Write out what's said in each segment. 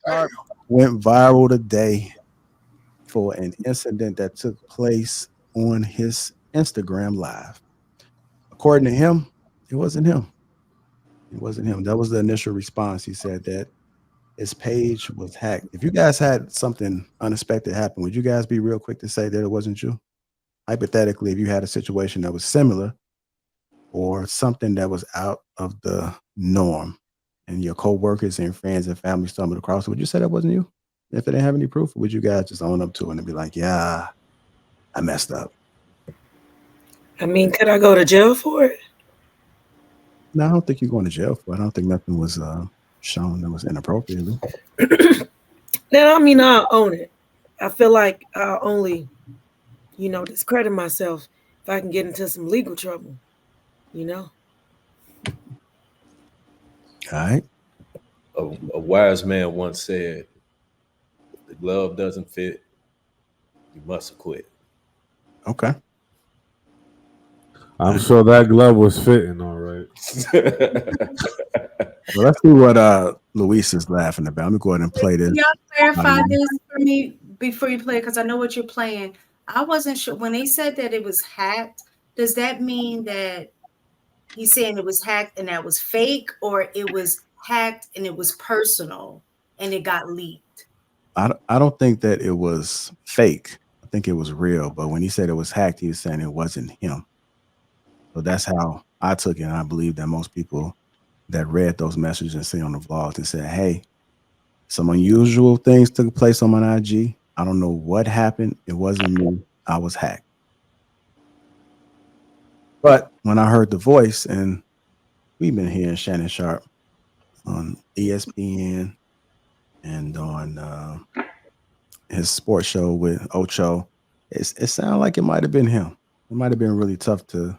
Sharpe went viral today for an incident that took place on his Instagram live. According to him, it wasn't him. It wasn't him. That was the initial response. He said that his page was hacked. If you guys had something unexpected happen, would you guys be real quick to say that it wasn't you? Hypothetically, if you had a situation that was similar or something that was out of the norm and your coworkers and friends and family stumbled across it, would you say that wasn't you? If it didn't have any proof, would you guys just own up to it and be like, yeah, I messed up? I mean, could I go to jail for it? No, I don't think you're going to jail for it. I don't think nothing was shown that was inappropriately. Then I mean, I'll own it. I feel like I'll only, discredit myself if I can get into some legal trouble. All right. A wise man once said, if the glove doesn't fit, you must quit. Okay. I'm sure that glove was fitting all right. Well, let's see what Luis is laughing about. Let me go ahead and play this. Can y'all clarify this for me before you play it? Because I know what you're playing. I wasn't sure when they said that it was hacked. Does that mean that he's saying it was hacked and that was fake, or it was hacked and it was personal and it got leaked? I don't think that it was fake. I think it was real. But when he said it was hacked, he was saying it wasn't him. So that's how I took it. And I believe that most people that read those messages and see on the vlogs and said, hey, some unusual things took place on my IG. I don't know what happened. It wasn't me. I was hacked. But when I heard the voice, and we've been hearing Shannon Sharpe on ESPN and on his sports show with Ocho, it sounded like it might have been him. It might have been really tough to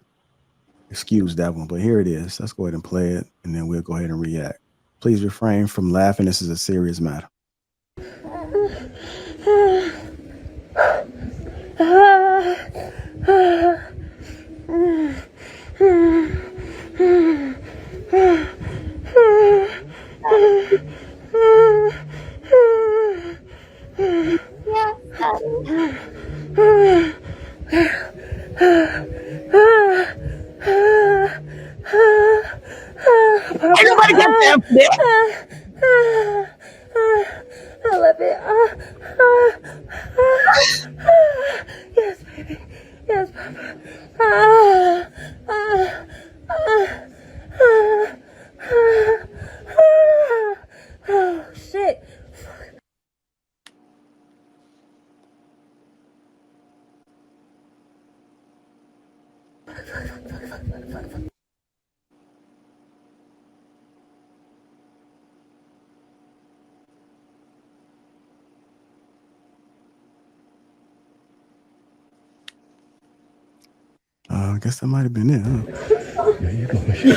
excuse that one, but here it is. Let's go ahead and play it, and then we'll go ahead and react. Please refrain from laughing. This is a serious matter. Everybody got that flip. I love it. Yes, baby. Yes, Papa. Oh, shit. I guess that might have been it, huh? There you go, baby.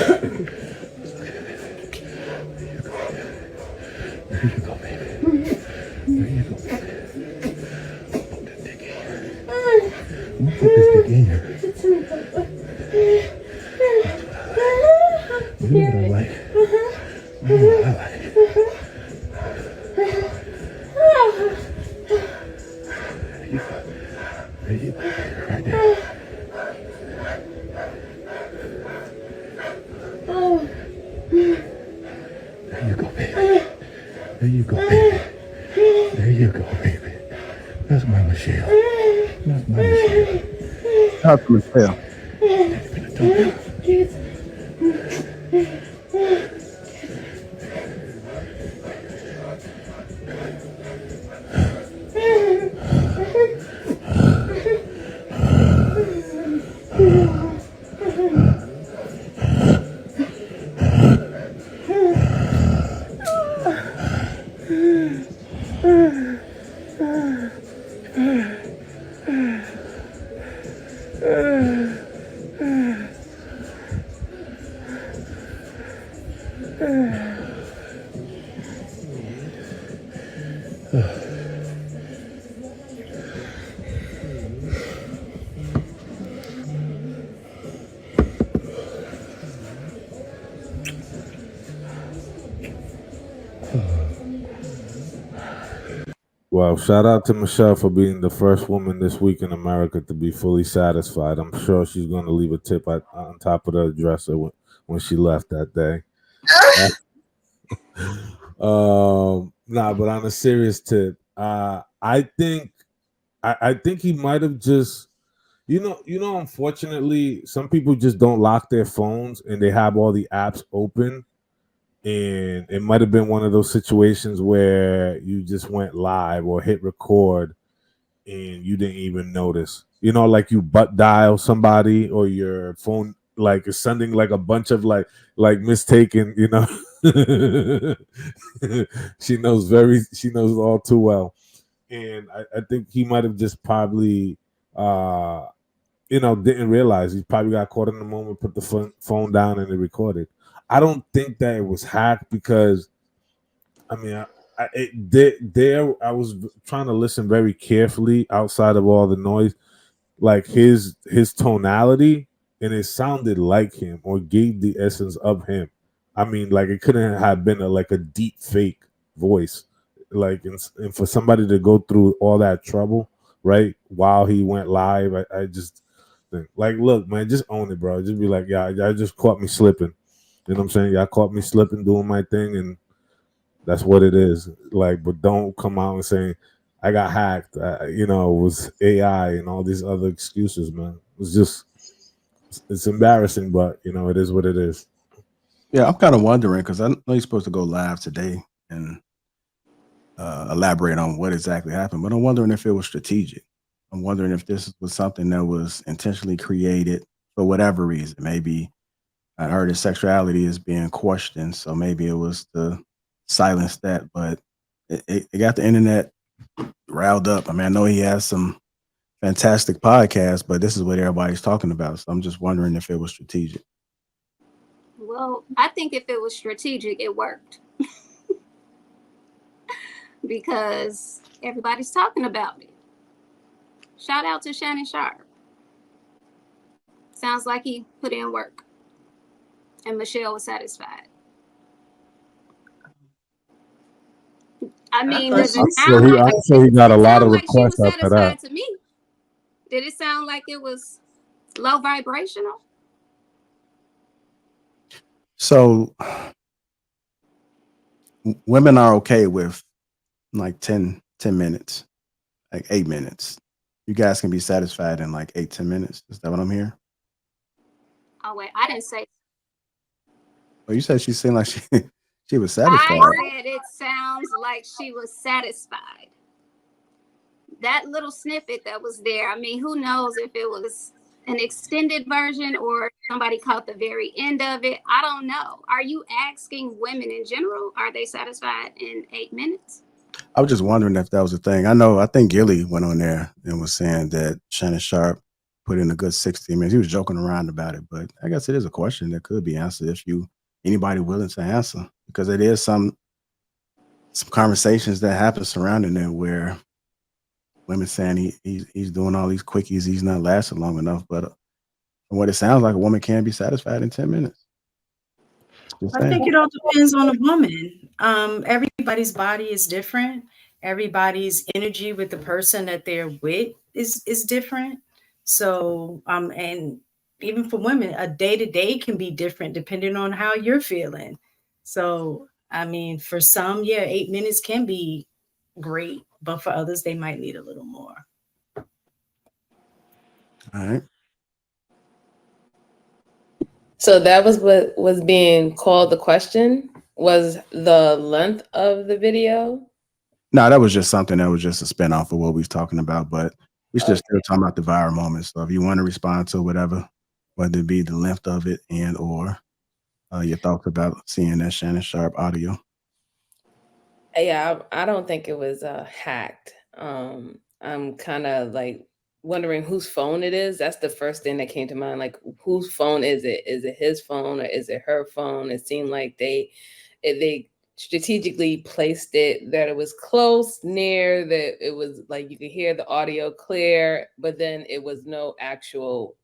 There you go, baby. There you go, baby. Put that dick in here. I'm gonna put this dick in here. You know what I like? You know what I like? There you go, right there. There you go, baby. There you go, baby. There you go, baby. That's my Michelle. That's my Michelle. How's Michelle? Well, shout out to Michelle for being the first woman this week in America to be fully satisfied. I'm sure she's going to leave a tip on top of the dresser when she left that day. Nah, but on a serious tip, I think he might have just, unfortunately, some people just don't lock their phones and they have all the apps open, and it might have been one of those situations where you just went live or hit record and you didn't even notice. Like you butt dial somebody or your phone like is sending like a bunch of like mistaken, she knows all too well. And I think he might have just probably didn't realize. He probably got caught in the moment, put the phone down and it recorded. I don't think that it was hacked because I mean, I was trying to listen very carefully outside of all the noise, like his tonality, and it sounded like him or gave the essence of him. I mean, like it couldn't have been like a deep fake voice, like and for somebody to go through all that trouble, right, while he went live, I just think, like, look, man, just own it, bro. Just be like, yeah, y'all just caught me slipping. You know what I'm saying? Y'all caught me slipping, doing my thing, and that's what it is. Like, but don't come out and saying I got hacked. It was AI and all these other excuses, man. It's embarrassing, but it is what it is. Yeah, I'm kind of wondering because I know you're supposed to go live today and elaborate on what exactly happened, but I'm wondering if it was strategic. I'm wondering if this was something that was intentionally created for whatever reason. Maybe I heard his sexuality is being questioned, so maybe it was to silence that. But it got the internet riled up. I mean, I know he has some fantastic podcasts, but this is what everybody's talking about. So I'm just wondering if it was strategic. Well, I think if it was strategic, it worked. Because everybody's talking about it. Shout out to Shannon Sharpe. Sounds like he put in work. And Michelle was satisfied. I mean, does it sound like I'm sure he got a lot of like she was requests after that. satisfied to me? Did it sound like it was low vibrational? So women are okay with like 10 minutes, like 8 minutes. You guys can be satisfied in like 8-10 minutes. Is that what I'm hearing? Oh, wait, I didn't say. Well, you said she seemed like she was I satisfied. said it sounds like she was satisfied. That little snippet that was there, I mean, who knows if it was an extended version or somebody caught the very end of it. I don't know. Are you asking women in general, are they satisfied in 8 minutes? I was just wondering if that was a thing. I think Gilly went on there and was saying that Shannon Sharpe put in a good 60 minutes. He was joking around about it, but I guess it is a question that could be answered if anybody willing to answer, because it is some conversations that happen surrounding it where women saying he's doing all these quickies, he's not lasting long enough. But from what it sounds like, a woman can be satisfied in 10 minutes. I think it all depends on the woman. Everybody's body is different. Everybody's energy with the person that they're with is different. So, and even for women, a day-to-day can be different depending on how you're feeling. So, I mean, for some, 8 minutes can be great, but for others, they might need a little more. All right. So that was what was being called the question, was the length of the video? No, that was just something that was just a spinoff of what we was talking about, but we should still talking about the viral moments. So if you want to respond to whatever, whether it be the length of it and or your thoughts about seeing that Shannon Sharpe audio. Yeah, I don't think it was hacked. I'm kind of like wondering whose phone it is. That's the first thing that came to mind. Like, whose phone is it? Is it his phone or is it her phone? It seemed like they strategically placed it that it was close, near, that it was like you could hear the audio clear, but then it was no actual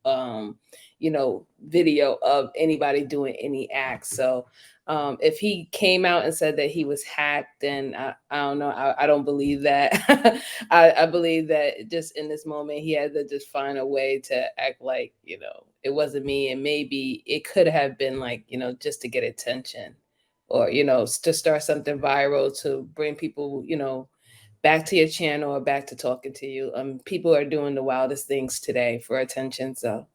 video of anybody doing any acts. So If he came out and said that he was hacked, then I don't know. I don't believe that. I believe that just in this moment, he had to just find a way to act like, it wasn't me. And maybe it could have been like, just to get attention or, to start something viral to bring people, back to your channel or back to talking to you. People are doing the wildest things today for attention. So.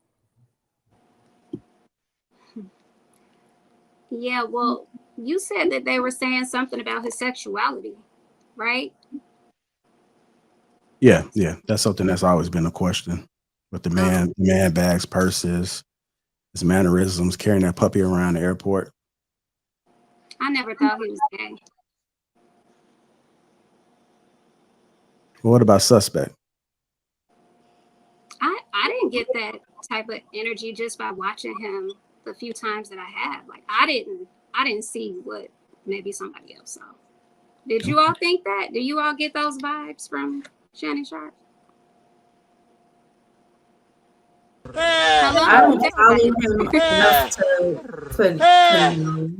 Yeah, well, you said that they were saying something about his sexuality, right? Yeah. That's something that's always been a question. But the man bags, purses, his mannerisms, carrying that puppy around the airport. I never thought he was gay. Well, what about suspect? I didn't get that type of energy just by watching him the few times that I had. Like I didn't see what maybe somebody else saw. Did you all think that? Do you all get those vibes from Shannon Sharpe? I don't follow him enough to know.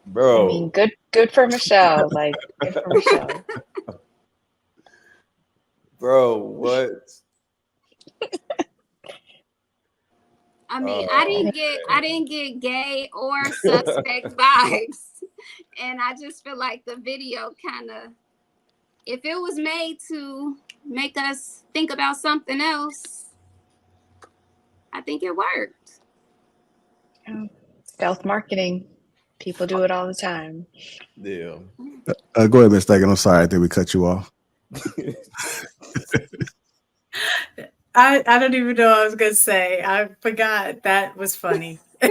Bro. I mean, good for Michelle. Like, good for Michelle. Bro, what? I mean, I didn't get gay or suspect vibes. And I just feel like the video kind of, if it was made to make us think about something else, I think it worked. Stealth marketing. People do it all the time. Yeah. Go ahead, Miss Stegan. I'm sorry. I think we cut you off. I don't even know what I was going to say. I forgot. That was funny. I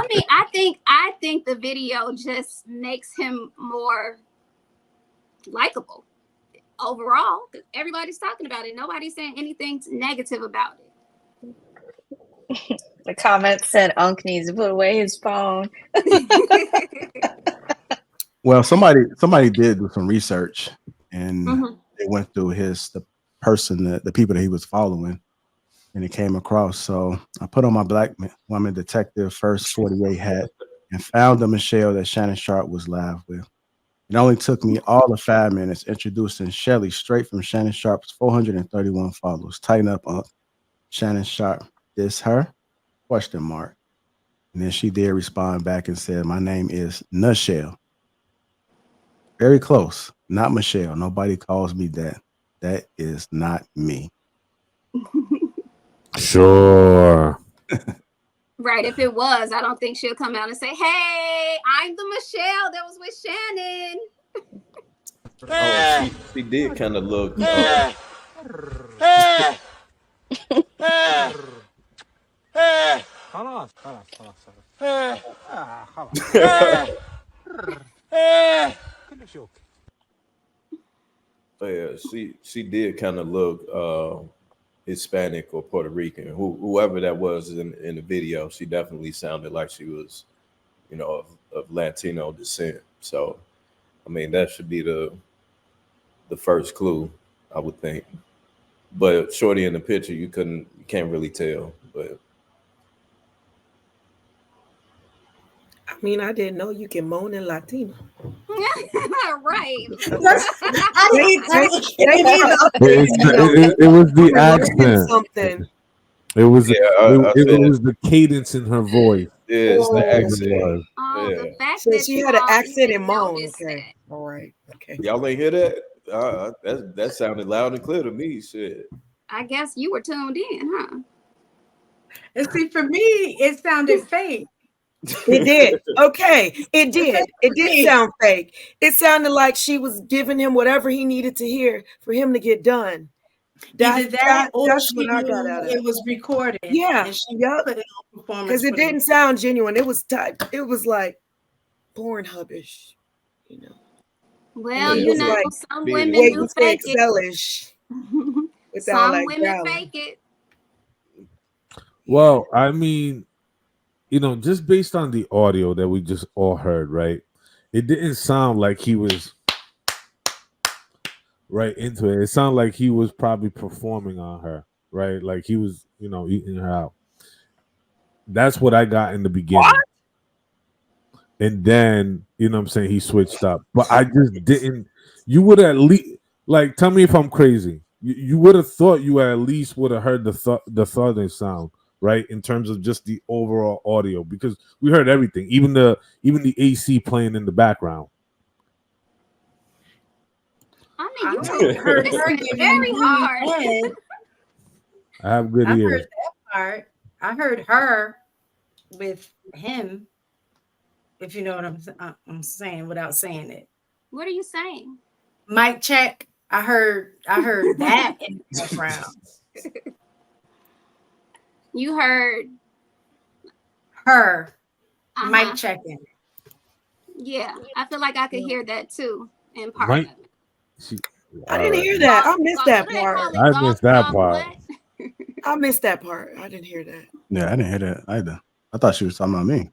mean, I think the video just makes him more likable overall. Everybody's talking about it. Nobody's saying anything negative about it. The comments said Unc needs to put away his phone. Well, somebody did do some research, and they went through the people that he was following, and it came across. So I put on my Black Woman Detective First 48 hat and found the Michelle that Shannon Sharpe was live with. It only took me all of 5 minutes introducing Shelly straight from Shannon Sharpe's 431 followers. Tighten up, Unc. Shannon Sharpe. This her? ? And then she did respond back and said, "My name is Michelle." Very close. Not Michelle. Nobody calls me that. That is not me. Sure. Right. If it was, I don't think she'll come out and say, "Hey, I'm the Michelle that was with Shannon." Oh, she did kind of look. Yeah, she did kind of look Hispanic or Puerto Rican, whoever that was in the video. She definitely sounded like she was, of Latino descent. So, I mean, that should be the first clue, I would think. But shorty in the picture, you can't really tell. But I mean, I didn't know you can moan in Latino. Right. It was the accent. Something. It was the cadence in her voice. Yeah, it's the accent. The fact So that she you had an all accent even and moan. noticed Okay. that. All right. Okay. Y'all ain't hear that? That sounded loud and clear to me. Shit. I guess you were tuned in, huh? And see, for me, it sounded fake. It did. Okay. It did. It did sound fake. It sounded like she was giving him whatever he needed to hear for him to get done. Either that or that's she what I got knew out of it was recorded. Yeah. And she Yep. put it on performance. Because it didn't sound genuine. It was it was like Pornhub-ish, Well, It was like some women waiting do to fake it. excel-ish. Some women fake it. Well, I mean, just based on the audio that we just all heard, right? it didn't sound like he was right into it. It sounded like he was probably performing on her, right? Like he was, eating her out. That's what I got in the beginning. What? And then, what I'm saying, he switched up. But I just didn't. You would at least, like, tell me if I'm crazy. You would have thought you at least would have heard the thudding sound, right? In terms of just the overall audio, because we heard everything, even the AC playing in the background. I mean, you heard her very hard. I have good ears. I heard that part. I heard her with him. If you know what I'm saying without saying it. What are you saying? Mic check. I heard that in the background. You heard her mic checking. Yeah, I feel like I could hear that too in part of it. I didn't hear that. I missed that part. I missed that part. I missed that part. I didn't hear that. Yeah, I didn't hear that either. I thought she was talking about me.